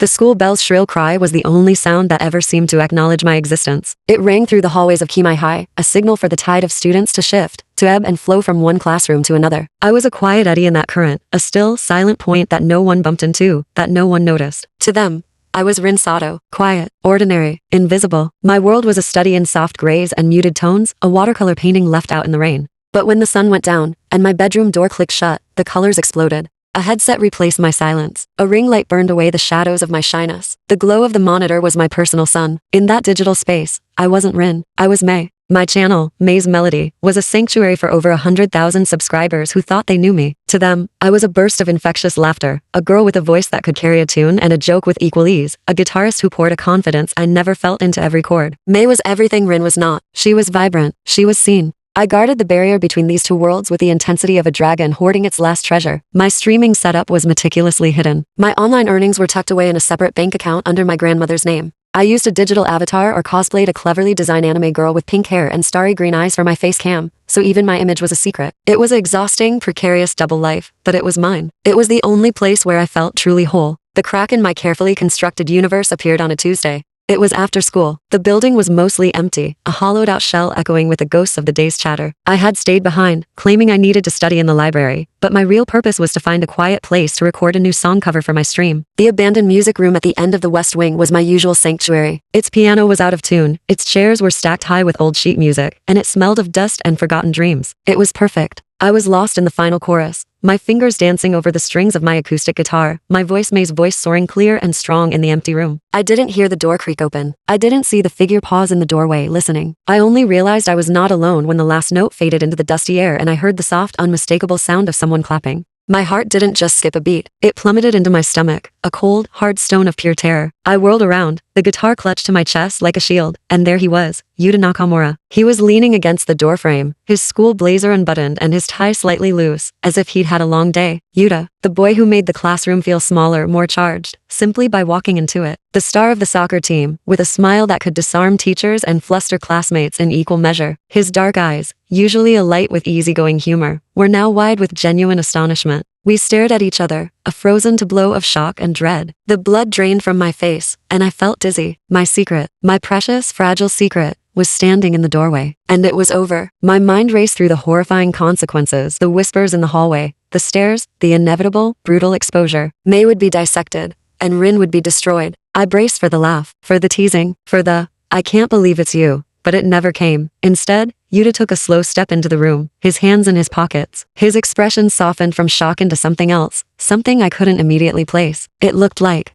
The school bell's shrill cry was the only sound that ever seemed to acknowledge my existence. It rang through the hallways of Kimai High, a signal for the tide of students to shift, to ebb and flow from one classroom to another. I was a quiet eddy in that current, a still, silent point that no one bumped into, that no one noticed. To them, I was Rin Sato, quiet, ordinary, invisible. My world was a study in soft grays and muted tones, a watercolor painting left out in the rain. But when the sun went down, and my bedroom door clicked shut, the colors exploded. A headset replaced my silence. A ring light burned away the shadows of my shyness. The glow of the monitor was my personal sun. In that digital space, I wasn't Rin, I was Mei. My channel, Mei's Melody, was a sanctuary for over 100,000 subscribers who thought they knew me. To them, I was a burst of infectious laughter, a girl with a voice that could carry a tune and a joke with equal ease, a guitarist who poured a confidence I never felt into every chord. Mei was everything Rin was not. She was vibrant. She was seen. I guarded the barrier between these two worlds with the intensity of a dragon hoarding its last treasure. My streaming setup was meticulously hidden. My online earnings were tucked away in a separate bank account under my grandmother's name. I used a digital avatar or cosplayed a cleverly designed anime girl with pink hair and starry green eyes for my face cam, so even my image was a secret. It was an exhausting, precarious double life, but it was mine. It was the only place where I felt truly whole. The crack in my carefully constructed universe appeared on a Tuesday. It was after school. The building was mostly empty, a hollowed-out shell echoing with the ghosts of the day's chatter. I had stayed behind, claiming I needed to study in the library, but my real purpose was to find a quiet place to record a new song cover for my stream. The abandoned music room at the end of the West Wing was my usual sanctuary. Its piano was out of tune, its chairs were stacked high with old sheet music, and it smelled of dust and forgotten dreams. It was perfect. I was lost in the final chorus, my fingers dancing over the strings of my acoustic guitar, my Mei's voice soaring clear and strong in the empty room. I didn't hear the door creak open. I didn't see the figure pause in the doorway, listening. I only realized I was not alone when the last note faded into the dusty air and I heard the soft, unmistakable sound of someone clapping. My heart didn't just skip a beat. It plummeted into my stomach, a cold, hard stone of pure terror. I whirled around, the guitar clutched to my chest like a shield, and there he was, Yuta Nakamura. He was leaning against the doorframe, his school blazer unbuttoned and his tie slightly loose, as if he'd had a long day. Yuta, the boy who made the classroom feel smaller, more charged, simply by walking into it. The star of the soccer team, with a smile that could disarm teachers and fluster classmates in equal measure. His dark eyes, usually alight with easygoing humor, were now wide with genuine astonishment. We stared at each other, a frozen tableau of shock and dread. The blood drained from my face, and I felt dizzy. My secret, my precious, fragile secret, was standing in the doorway. And it was over. My mind raced through the horrifying consequences, the whispers in the hallway, the stares, the inevitable, brutal exposure. Mei would be dissected, and Rin would be destroyed. I braced for the laugh, for the teasing, for the, I can't believe it's you. But it never came. Instead, Yuta took a slow step into the room, his hands in his pockets. His expression softened from shock into something else, something I couldn't immediately place. It looked like,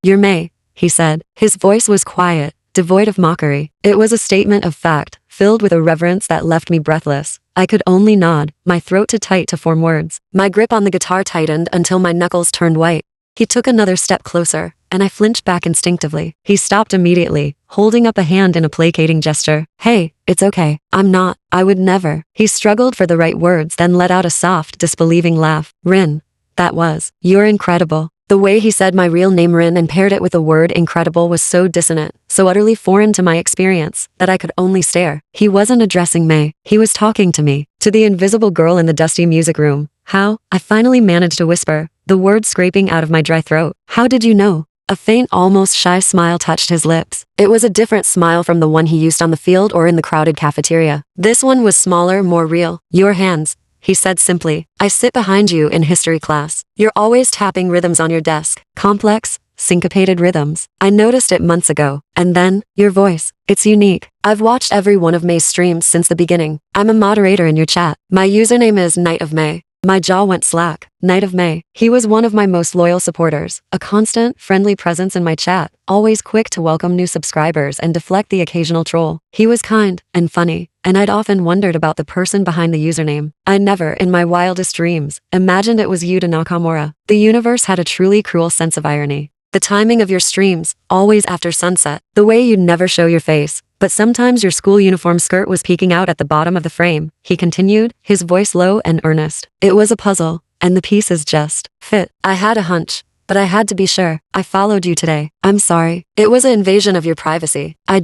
you're Mei, he said. His voice was quiet, devoid of mockery. It was a statement of fact, filled with a reverence that left me breathless. I could only nod, my throat too tight to form words. My grip on the guitar tightened until my knuckles turned white. He took another step closer, and I flinched back instinctively. He stopped immediately, holding up a hand in a placating gesture. Hey, it's okay. I'm not. I would never. He struggled for the right words, then let out a soft, disbelieving laugh. Rin. That was. You're incredible. The way he said my real name Rin and paired it with the word incredible was so dissonant, so utterly foreign to my experience, that I could only stare. He wasn't addressing Mei. He was talking to me, to the invisible girl in the dusty music room. How? I finally managed to whisper, the words scraping out of my dry throat. How did you know? A faint, almost shy smile touched his lips. It was a different smile from the one he used on the field or in the crowded cafeteria. This one was smaller, more real. Your hands, he said simply. I sit behind you in history class. You're always tapping rhythms on your desk. Complex, syncopated rhythms. I noticed it months ago. And then, your voice. It's unique. I've watched every one of Mei's streams since the beginning. I'm a moderator in your chat. My username is Night of Mei. My jaw went slack. Night of Mei. He was one of my most loyal supporters, a constant, friendly presence in my chat, always quick to welcome new subscribers and deflect the occasional troll. He was kind and funny, and I'd often wondered about the person behind the username. I never, in my wildest dreams, imagined it was Yuta Nakamura. The universe had a truly cruel sense of irony. The timing of your streams, always after sunset. The way you'd never show your face, but sometimes your school uniform skirt was peeking out at the bottom of the frame, he continued, his voice low and earnest. It was a puzzle, and the pieces just fit. I had a hunch, but I had to be sure. I followed you today. I'm sorry. It was an invasion of your privacy. I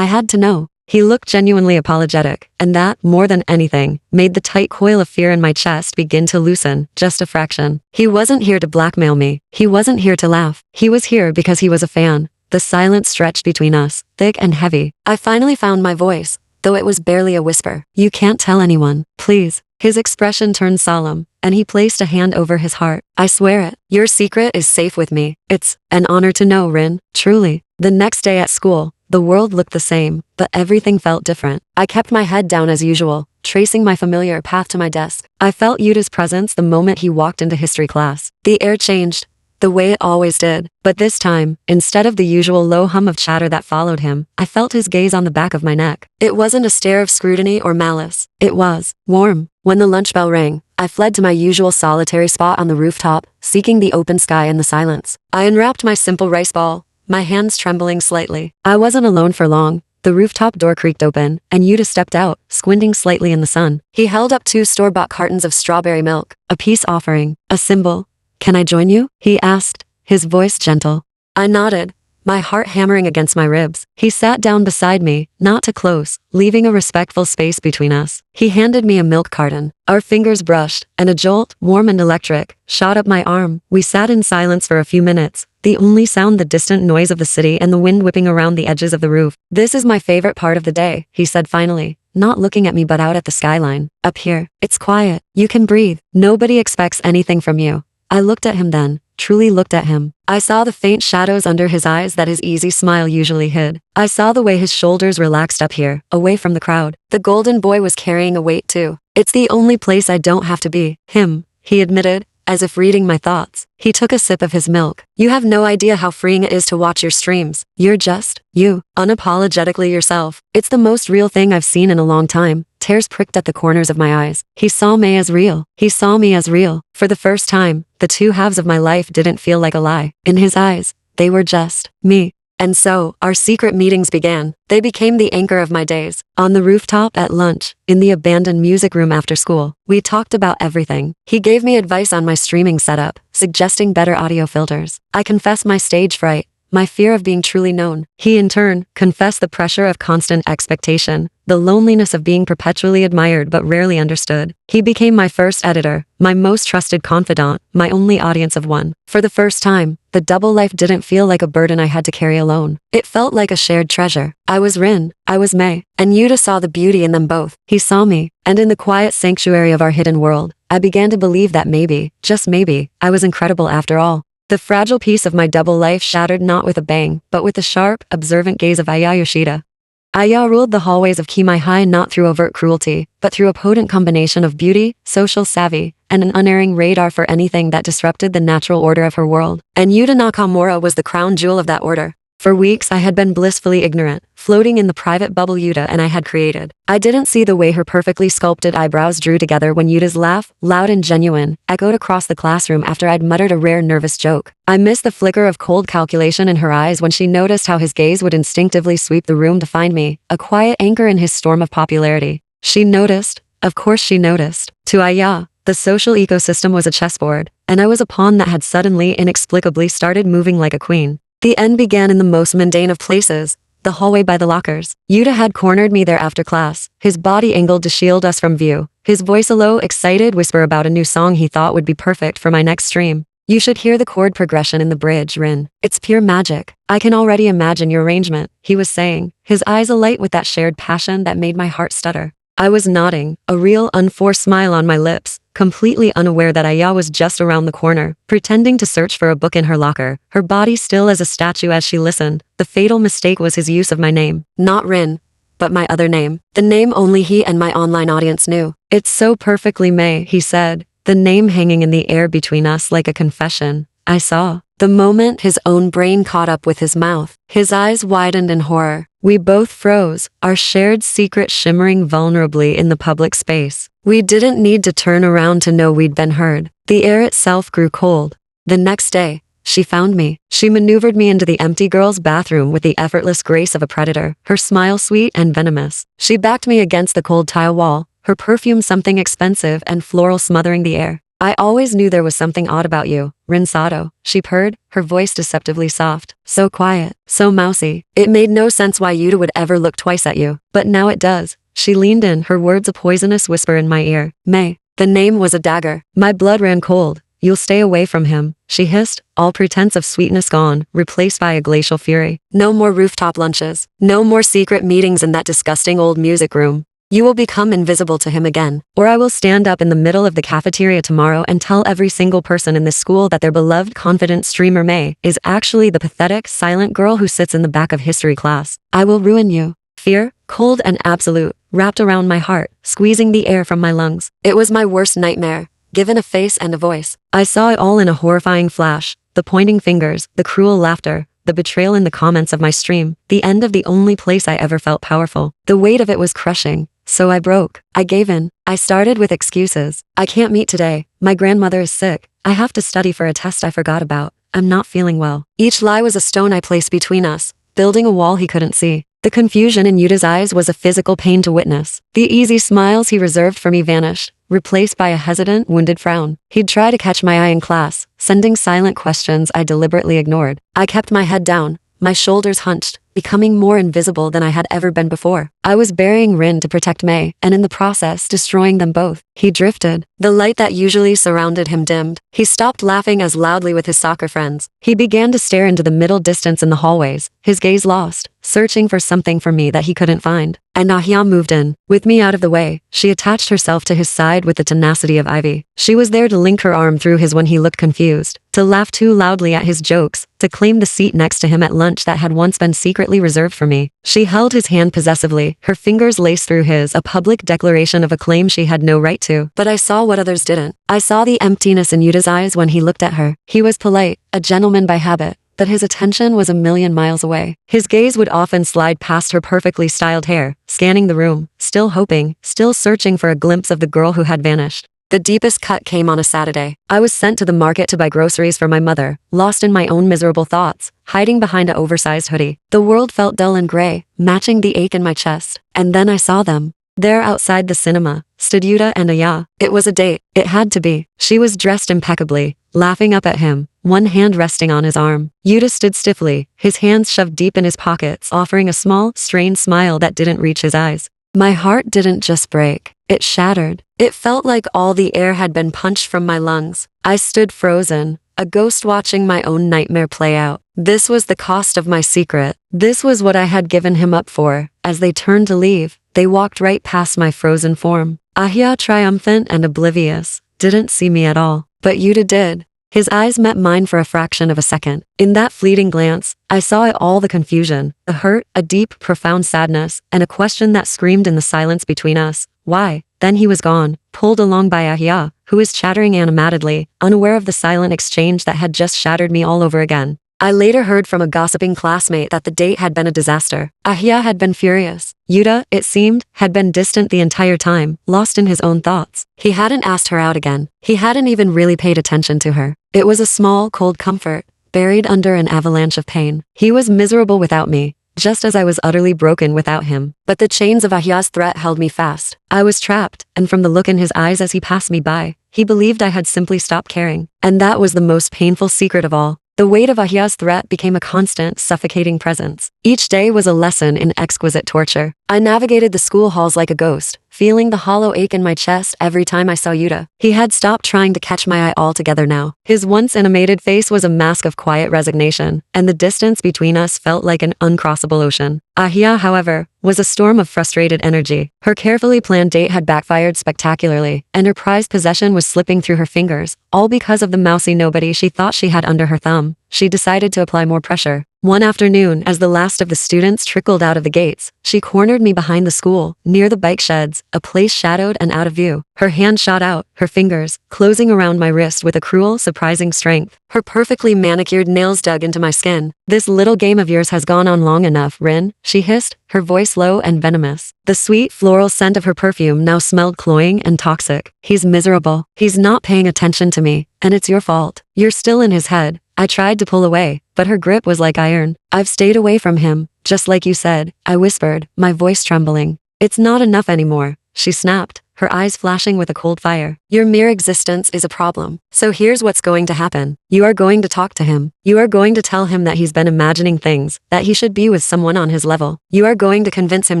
had to know. He looked genuinely apologetic, and that, more than anything, made the tight coil of fear in my chest begin to loosen, just a fraction. He wasn't here to blackmail me. He wasn't here to laugh. He was here because he was a fan. The silence stretched between us, thick and heavy. I finally found my voice, though it was barely a whisper. You can't tell anyone, please. His expression turned solemn, and he placed a hand over his heart. I swear it. Your secret is safe with me. It's an honor to know, Rin, truly. The next day at school, the world looked the same, but everything felt different. I kept my head down as usual, tracing my familiar path to my desk. I felt Yuta's presence the moment he walked into history class. The air changed, the way it always did. But this time, instead of the usual low hum of chatter that followed him, I felt his gaze on the back of my neck. It wasn't a stare of scrutiny or malice. It was warm. When the lunch bell rang, I fled to my usual solitary spot on the rooftop, seeking the open sky and the silence. I unwrapped my simple rice ball, my hands trembling slightly. I wasn't alone for long. The rooftop door creaked open, and Yuta stepped out, squinting slightly in the sun. He held up 2 store-bought cartons of strawberry milk, a peace offering, a symbol. Can I join you? He asked, his voice gentle. I nodded, my heart hammering against my ribs. He sat down beside me, not too close, leaving a respectful space between us. He handed me a milk carton. Our fingers brushed, and a jolt, warm and electric, shot up my arm. We sat in silence for a few minutes, the only sound the distant noise of the city and the wind whipping around the edges of the roof. This is my favorite part of the day, he said finally, not looking at me but out at the skyline. Up here, it's quiet. You can breathe. Nobody expects anything from you. I looked at him then, truly looked at him. I saw the faint shadows under his eyes that his easy smile usually hid. I saw the way his shoulders relaxed up here, away from the crowd. The golden boy was carrying a weight too. It's the only place I don't have to be. Him, he admitted, as if reading my thoughts. He took a sip of his milk. You have no idea how freeing it is to watch your streams. You're just, you, unapologetically yourself. It's the most real thing I've seen in a long time. Tears pricked at the corners of my eyes. He saw Mei as real. He saw me as real. For the first time, the 2 halves of my life didn't feel like a lie. In his eyes, they were just me. And so, our secret meetings began. They became the anchor of my days. On the rooftop, at lunch, in the abandoned music room after school, we talked about everything. He gave me advice on my streaming setup, suggesting better audio filters. I confessed my stage fright, my fear of being truly known. He in turn confessed the pressure of constant expectation, the loneliness of being perpetually admired but rarely understood. He became my first editor, my most trusted confidant, my only audience of one. For the first time, the double life didn't feel like a burden I had to carry alone. It felt like a shared treasure. I was Rin, I was Mei, and Yuta saw the beauty in them both. He saw me, and in the quiet sanctuary of our hidden world, I began to believe that maybe, just maybe, I was incredible after all. The fragile piece of my double life shattered not with a bang, but with the sharp, observant gaze of Aya Yoshida. Aya ruled the hallways of Kimai High not through overt cruelty, but through a potent combination of beauty, social savvy, and an unerring radar for anything that disrupted the natural order of her world. And Yuta Nakamura was the crown jewel of that order. For weeks I had been blissfully ignorant, floating in the private bubble Yuta and I had created. I didn't see the way her perfectly sculpted eyebrows drew together when Yuta's laugh, loud and genuine, echoed across the classroom after I'd muttered a rare nervous joke. I missed the flicker of cold calculation in her eyes when she noticed how his gaze would instinctively sweep the room to find me, a quiet anchor in his storm of popularity. She noticed. Of course she noticed. To Aya, the social ecosystem was a chessboard, and I was a pawn that had suddenly inexplicably started moving like a queen. The end began in the most mundane of places, the hallway by the lockers. Yuta had cornered me there after class, his body angled to shield us from view, his voice a low, excited whisper about a new song he thought would be perfect for my next stream. You should hear the chord progression in the bridge, Rin. It's pure magic. I can already imagine your arrangement, he was saying, his eyes alight with that shared passion that made my heart stutter. I was nodding, a real unforced smile on my lips, completely unaware that Aya was just around the corner, pretending to search for a book in her locker, her body still as a statue as she listened. The fatal mistake was his use of my name. Not Rin, but my other name. The name only he and my online audience knew. It's so perfectly Mei, he said, the name hanging in the air between us like a confession. I saw. The moment his own brain caught up with his mouth, his eyes widened in horror. We both froze, our shared secret shimmering vulnerably in the public space. We didn't need to turn around to know we'd been heard. The air itself grew cold. The next day, she found me. She maneuvered me into the empty girl's bathroom with the effortless grace of a predator, her smile sweet and venomous. She backed me against the cold tile wall, her perfume something expensive and floral smothering the air. I always knew there was something odd about you, Rin Sato, she purred, her voice deceptively soft. So quiet, so mousy. It made no sense why Yuta would ever look twice at you. But now it does. She leaned in, her words a poisonous whisper in my ear. Mei. The name was a dagger. My blood ran cold. You'll stay away from him, she hissed, all pretense of sweetness gone, replaced by a glacial fury. No more rooftop lunches. No more secret meetings in that disgusting old music room. You will become invisible to him again, or I will stand up in the middle of the cafeteria tomorrow and tell every single person in this school that their beloved confident streamer Mei is actually the pathetic, silent girl who sits in the back of history class. I will ruin you. Fear, cold and absolute, wrapped around my heart, squeezing the air from my lungs. It was my worst nightmare, given a face and a voice. I saw it all in a horrifying flash, the pointing fingers, the cruel laughter, the betrayal in the comments of my stream, the end of the only place I ever felt powerful. The weight of it was crushing. So I broke. I gave in. I started with excuses. I can't meet today. My grandmother is sick. I have to study for a test I forgot about. I'm not feeling well. Each lie was a stone I placed between us, building a wall he couldn't see. The confusion in Yuta's eyes was a physical pain to witness. The easy smiles he reserved for me vanished, replaced by a hesitant, wounded frown. He'd try to catch my eye in class, sending silent questions I deliberately ignored. I kept my head down, my shoulders hunched, becoming more invisible than I had ever been before. I was burying Rin to protect Mei, and in the process destroying them both. He drifted. The light that usually surrounded him dimmed. He stopped laughing as loudly with his soccer friends. He began to stare into the middle distance in the hallways, his gaze lost, searching for something for me that he couldn't find. And Nahia moved in. With me out of the way, she attached herself to his side with the tenacity of ivy. She was there to link her arm through his when he looked confused, to laugh too loudly at his jokes, to claim the seat next to him at lunch that had once been secretly reserved for me. She held his hand possessively, her fingers laced through his, a public declaration of a claim she had no right to. But I saw what others didn't. I saw the emptiness in Yuta's eyes when he looked at her. He was polite, a gentleman by habit, but his attention was a million miles away. His gaze would often slide past her perfectly styled hair, scanning the room, still hoping, still searching for a glimpse of the girl who had vanished. The deepest cut came on a Saturday. I was sent to the market to buy groceries for my mother, lost in my own miserable thoughts, hiding behind an oversized hoodie. The world felt dull and gray, matching the ache in my chest. And then I saw them. There outside the cinema, stood Yuta and Aya. It was a date. It had to be. She was dressed impeccably, laughing up at him, one hand resting on his arm. Yuta stood stiffly, his hands shoved deep in his pockets, offering a small, strained smile that didn't reach his eyes. My heart didn't just break. It shattered. It felt like all the air had been punched from my lungs. I stood frozen, a ghost watching my own nightmare play out. This was the cost of my secret. This was what I had given him up for. As they turned to leave, they walked right past my frozen form. Ahia, triumphant and oblivious, didn't see me at all. But Yuta did. His eyes met mine for a fraction of a second. In that fleeting glance, I saw it all: the confusion, the hurt, a deep, profound sadness, and a question that screamed in the silence between us. Why? Then he was gone, pulled along by Ahia, who was chattering animatedly, unaware of the silent exchange that had just shattered me all over again. I later heard from a gossiping classmate that the date had been a disaster. Ahia had been furious. Yuta, it seemed, had been distant the entire time, lost in his own thoughts. He hadn't asked her out again. He hadn't even really paid attention to her. It was a small, cold comfort, buried under an avalanche of pain. He was miserable without me, just as I was utterly broken without him. But the chains of Ahia's threat held me fast. I was trapped, and from the look in his eyes as he passed me by, he believed I had simply stopped caring. And that was the most painful secret of all. The weight of Ahia's threat became a constant, suffocating presence. Each day was a lesson in exquisite torture. I navigated the school halls like a ghost, feeling the hollow ache in my chest every time I saw Yuta. He had stopped trying to catch my eye altogether now. His once animated face was a mask of quiet resignation, and the distance between us felt like an uncrossable ocean. Ahia, however, was a storm of frustrated energy. Her carefully planned date had backfired spectacularly, and her prized possession was slipping through her fingers, all because of the mousy nobody she thought she had under her thumb. She decided to apply more pressure. One afternoon, as the last of the students trickled out of the gates, she cornered me behind the school, near the bike sheds, a place shadowed and out of view. Her hand shot out, her fingers, closing around my wrist with a cruel, surprising strength. Her perfectly manicured nails dug into my skin. "This little game of yours has gone on long enough, Rin," she hissed, her voice low and venomous. The sweet, floral scent of her perfume now smelled cloying and toxic. "He's miserable. He's not paying attention to me, and it's your fault. You're still in his head." I tried to pull away, but her grip was like iron. "I've stayed away from him, just like you said," I whispered, my voice trembling. "It's not enough anymore," she snapped, her eyes flashing with a cold fire. Your mere existence is a problem. So here's what's going to happen. You are going to talk to him. You are going to tell him that he's been imagining things, that he should be with someone on his level. You are going to convince him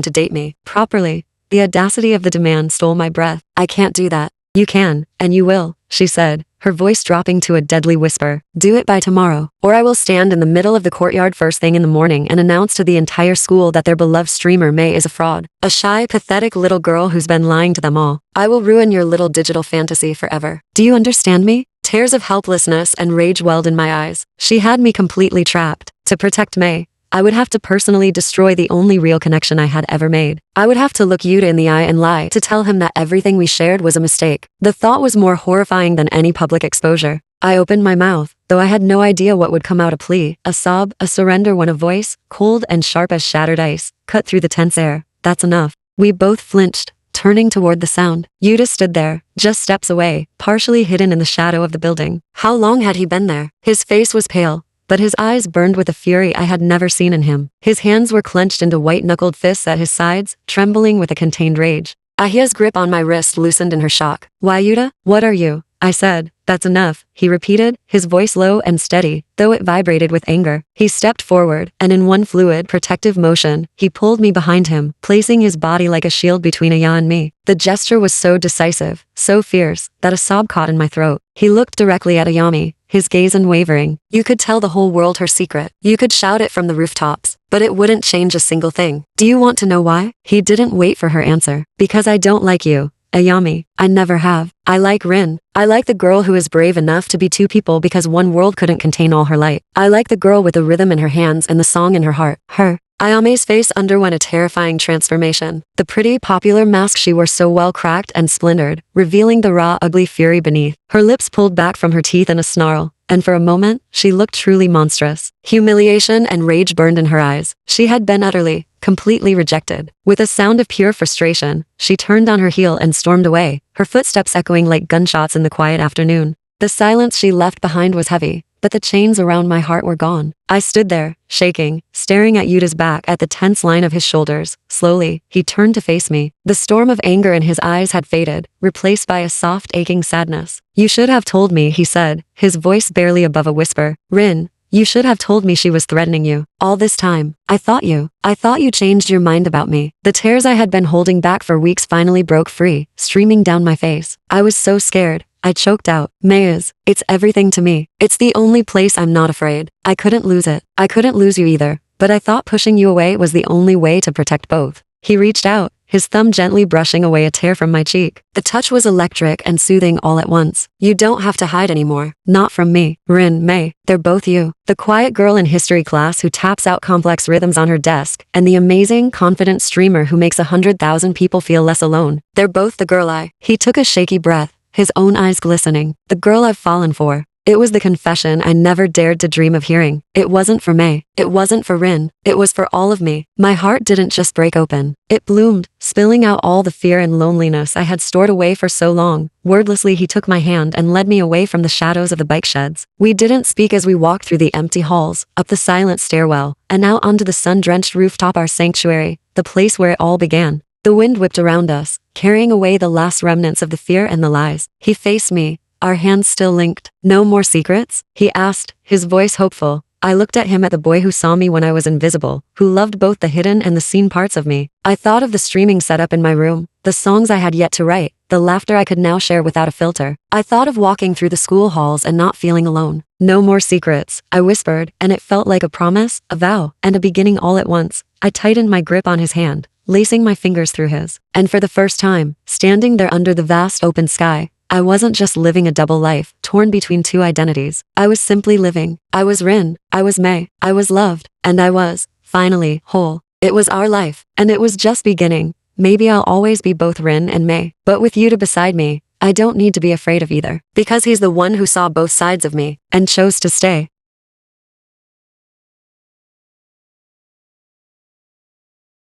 to date me properly. The audacity of the demand stole my breath. I can't do that. You can, and you will, she said, her voice dropping to a deadly whisper. Do it by tomorrow, or I will stand in the middle of the courtyard first thing in the morning and announce to the entire school that their beloved streamer Mei is a fraud. A shy, pathetic little girl who's been lying to them all. I will ruin your little digital fantasy forever. Do you understand me? Tears of helplessness and rage welled in my eyes. She had me completely trapped. To protect Mei, I would have to personally destroy the only real connection I had ever made. I would have to look Yuta in the eye and lie to tell him that everything we shared was a mistake. The thought was more horrifying than any public exposure. I opened my mouth, though I had no idea what would come out: a plea, a sob, a surrender, when a voice, cold and sharp as shattered ice, cut through the tense air. That's enough. We both flinched, turning toward the sound. Yuta stood there, just steps away, partially hidden in the shadow of the building. How long had he been there? His face was pale, but his eyes burned with a fury I had never seen in him. His hands were clenched into white-knuckled fists at his sides, trembling with a contained rage. Ahia's grip on my wrist loosened in her shock. Why, Yuta? What are you? I said. That's enough, he repeated, his voice low and steady, though it vibrated with anger. He stepped forward, and in one fluid, protective motion, he pulled me behind him, placing his body like a shield between Aya and me. The gesture was so decisive, so fierce, that a sob caught in my throat. He looked directly at Ayami, his gaze unwavering. You could tell the whole world her secret. You could shout it from the rooftops, but it wouldn't change a single thing. Do you want to know why? He didn't wait for her answer. Because I don't like you, Ayami. I never have. I like Rin. I like the girl who is brave enough to be two people because one world couldn't contain all her light. I like the girl with the rhythm in her hands and the song in her heart. Her. Ayame's face underwent a terrifying transformation. The pretty, popular mask she wore so well cracked and splintered, revealing the raw, ugly fury beneath. Her lips pulled back from her teeth in a snarl, and for a moment, she looked truly monstrous. Humiliation and rage burned in her eyes. She had been utterly, completely rejected. With a sound of pure frustration, she turned on her heel and stormed away, her footsteps echoing like gunshots in the quiet afternoon. The silence she left behind was heavy, but the chains around my heart were gone. I stood there, shaking, staring at Yuta's back, at the tense line of his shoulders. Slowly, he turned to face me. The storm of anger in his eyes had faded, replaced by a soft, aching sadness. You should have told me, he said, his voice barely above a whisper. Rin, you should have told me she was threatening you. All this time, I thought you changed your mind about me. The tears I had been holding back for weeks finally broke free, streaming down my face. I was so scared. I choked out. Mei, it's everything to me. It's the only place I'm not afraid. I couldn't lose it. I couldn't lose you either, but I thought pushing you away was the only way to protect both. He reached out, his thumb gently brushing away a tear from my cheek. The touch was electric and soothing all at once. You don't have to hide anymore. Not from me. Rin, Mei, they're both you. The quiet girl in history class who taps out complex rhythms on her desk, and the amazing, confident streamer who makes 100,000 people feel less alone. They're both the girl I. He took a shaky breath, his own eyes glistening. The girl I've fallen for. It was the confession I never dared to dream of hearing. It wasn't for Mei. It wasn't for Rin. It was for all of me. My heart didn't just break open. It bloomed, spilling out all the fear and loneliness I had stored away for so long. Wordlessly, he took my hand and led me away from the shadows of the bike sheds. We didn't speak as we walked through the empty halls, up the silent stairwell, and out onto the sun-drenched rooftop, our sanctuary, the place where it all began. The wind whipped around us, carrying away the last remnants of the fear and the lies. He faced me, our hands still linked. No more secrets? He asked, his voice hopeful. I looked at him, at the boy who saw me when I was invisible, who loved both the hidden and the seen parts of me. I thought of the streaming setup in my room, the songs I had yet to write, the laughter I could now share without a filter. I thought of walking through the school halls and not feeling alone. No more secrets, I whispered, and it felt like a promise, a vow, and a beginning all at once. I tightened my grip on his hand, lacing my fingers through his. And for the first time, standing there under the vast open sky, I wasn't just living a double life, torn between two identities. I was simply living. I was Rin. I was Mei. I was loved. And I was, finally, whole. It was our life, and it was just beginning. Maybe I'll always be both Rin and Mei. But with Yuta beside me, I don't need to be afraid of either. Because he's the one who saw both sides of me, and chose to stay.